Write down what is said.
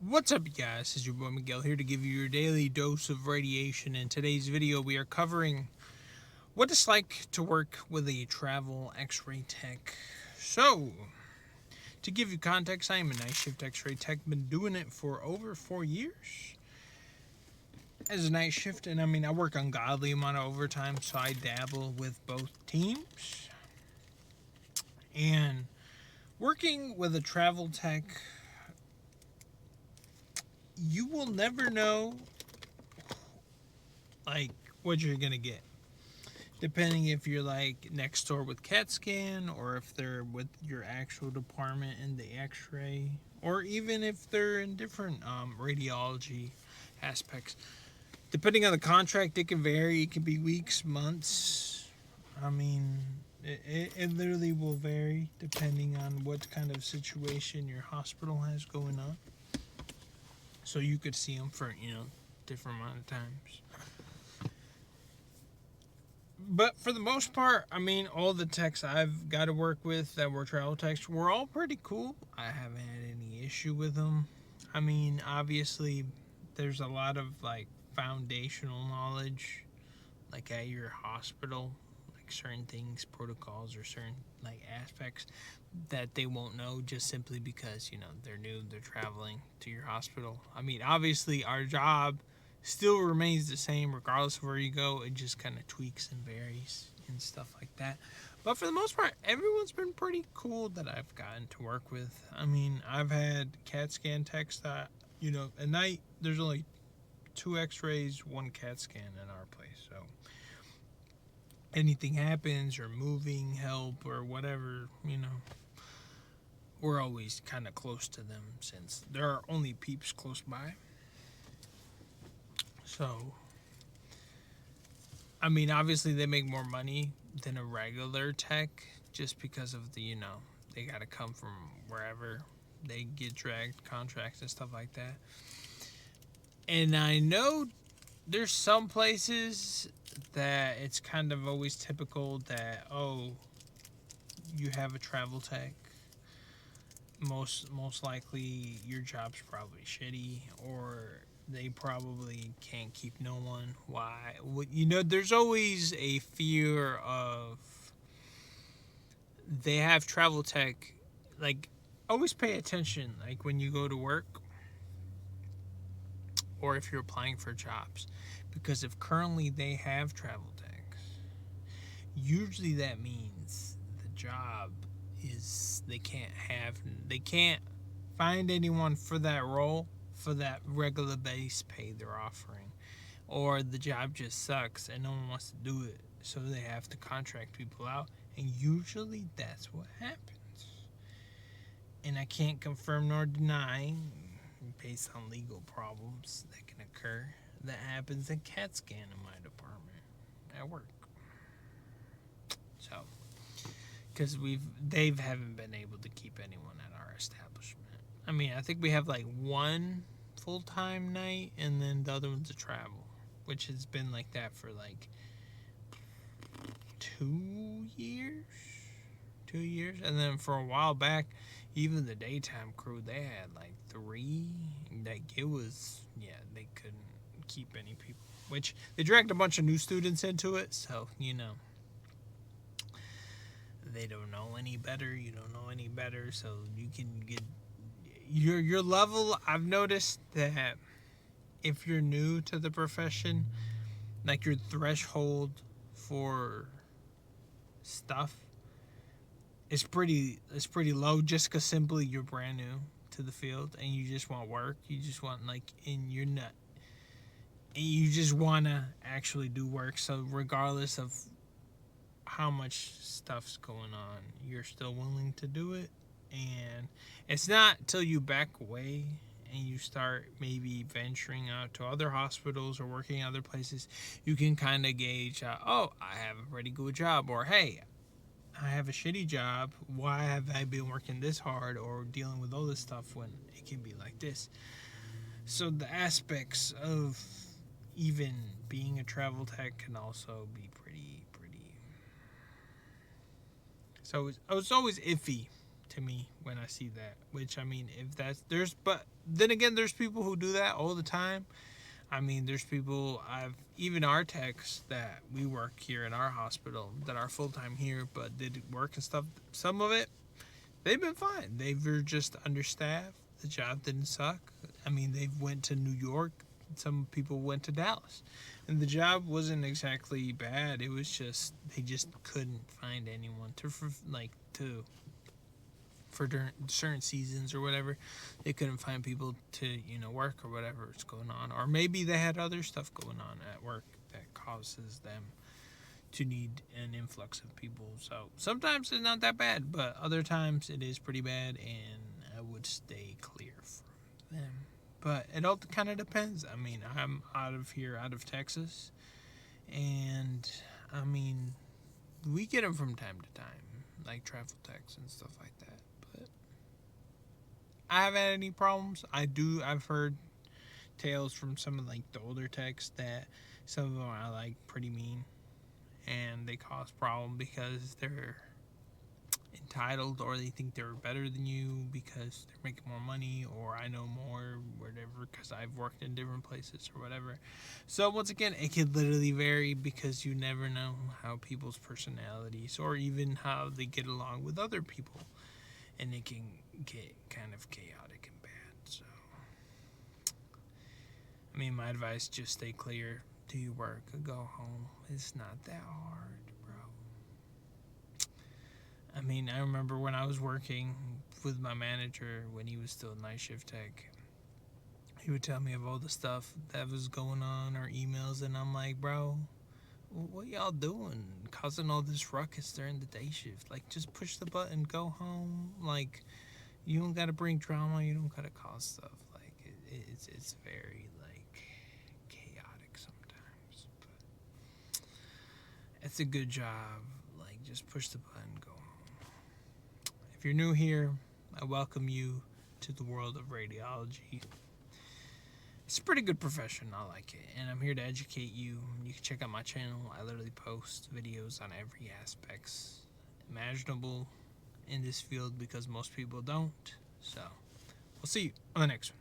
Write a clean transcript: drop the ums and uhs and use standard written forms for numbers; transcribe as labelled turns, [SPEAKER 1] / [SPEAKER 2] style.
[SPEAKER 1] What's up, you guys? This is your boy Miguel here to give you your daily dose of radiation. In today's video, we are covering what it's like to work with a travel X-ray tech. So, to give you context, I am a night shift X-ray tech. Been doing it for over 4 years as a night shift, and I work ungodly amount of overtime, so I dabble with both teams. And working with a travel tech, you will never know like what you're gonna get, depending if you're like next door with CAT scan or if they're with your actual department in the X-ray, or even if they're in different radiology aspects. Depending on the contract, it can vary. It can be weeks, months. I mean, it literally will vary depending on what kind of situation your hospital has going on. So you could see them for different amount of times. But for the most part, all the techs I've got to work with that were travel techs were all pretty cool. I haven't had any issue with them. Obviously, there's a lot of like foundational knowledge, like at your hospital, like certain things, protocols, or certain like aspects that they won't know just simply because they're new, they're traveling to your hospital. Obviously, our job still remains the same regardless of where you go. It just kind of tweaks and varies and stuff like that. But for the most part, everyone's been pretty cool that I've gotten to work with. I've had CAT scan techs that, at night there's only 2 X-rays, 1 CAT scan in our place. So anything happens or moving help or whatever, we're always kind of close to them since there are only peeps close by. So obviously they make more money than a regular tech just because of they got to come from wherever they get dragged contracts and stuff like that. And I know there's some places that it's kind of always typical that, oh, you have a travel tech. Most likely your job's probably shitty, or they probably can't keep no one. Why? There's always a fear of they have travel tech. Like, always pay attention, like when you go to work or if you're applying for jobs, because if currently they have travel techs, usually that means the job is they can't find anyone for that role for that regular base pay they're offering, or the job just sucks and no one wants to do it, so they have to contract people out, and usually that's what happens. And I can't confirm nor deny, based on legal problems that can occur, that happens in CAT scan in my department at work. So, because they haven't been able to keep anyone at our establishment. I think we have like one full time night, and then the other one's a travel, which has been like that for like 2 years. 2 years, and then for a while back, even the daytime crew, they had like three. Like, it was, yeah, they couldn't keep any people, which they dragged a bunch of new students into it. So they don't know any better. You don't know any better, so you can get your level. I've noticed that if you're new to the profession, like your threshold for stuff is pretty low, just because simply you're brand new to the field and you just want work. You just want you just want to actually do work. So regardless of how much stuff's going on, you're still willing to do it. And it's not till you back away and you start maybe venturing out to other hospitals or working other places, you can kind of gauge, oh, I have a pretty good job, or hey, I have a shitty job. Why have I been working this hard or dealing with all this stuff when it can be like this? So the aspects of even being a travel tech can also be pretty. So it's always iffy to me when I see that. Which, I mean, if that's there's, but then again, there's people who do that all the time. I mean, there's people even our techs that we work here in our hospital that are full time here, but did work and stuff. Some of it, they've been fine. They were just understaffed. The job didn't suck. I mean, they went to New York. Some people went to Dallas, and the job wasn't exactly bad. It was just they just couldn't find anyone to for during certain seasons or whatever. They couldn't find people to work or whatever's going on, or maybe they had other stuff going on at work that causes them to need an influx of people. So sometimes it's not that bad, but other times it is pretty bad, and I would stay clear from them. But it all kind of depends. I mean, I'm out of Texas, and I mean, we get them from time to time, like travel techs and stuff like that. But I haven't had any problems. I've heard tales from some of like the older techs that some of them are like pretty mean, and they cause problem because they're entitled, or they think they're better than you because they're making more money, or I know more, whatever, because I've worked in different places or whatever. So once again, it can literally vary because you never know how people's personalities or even how they get along with other people, and it can get kind of chaotic and bad. So I mean, my advice, just stay clear, do your work, go home. It's not that hard. I mean, I remember when I was working with my manager when he was still night shift tech, he would tell me of all the stuff that was going on or emails, and I'm like, bro, what y'all doing? Causing all this ruckus during the day shift. Like, just push the button, go home. Like, you don't gotta bring drama, you don't gotta cause stuff. Like, it's very, like, chaotic sometimes. But it's a good job. Like, just push the button, go home. If you're new here, I welcome you to the world of radiology. It's a pretty good profession. I like it, and I'm here to educate you. You can check out my channel. I literally post videos on every aspect imaginable in this field because most people don't. So, we'll see you on the next one.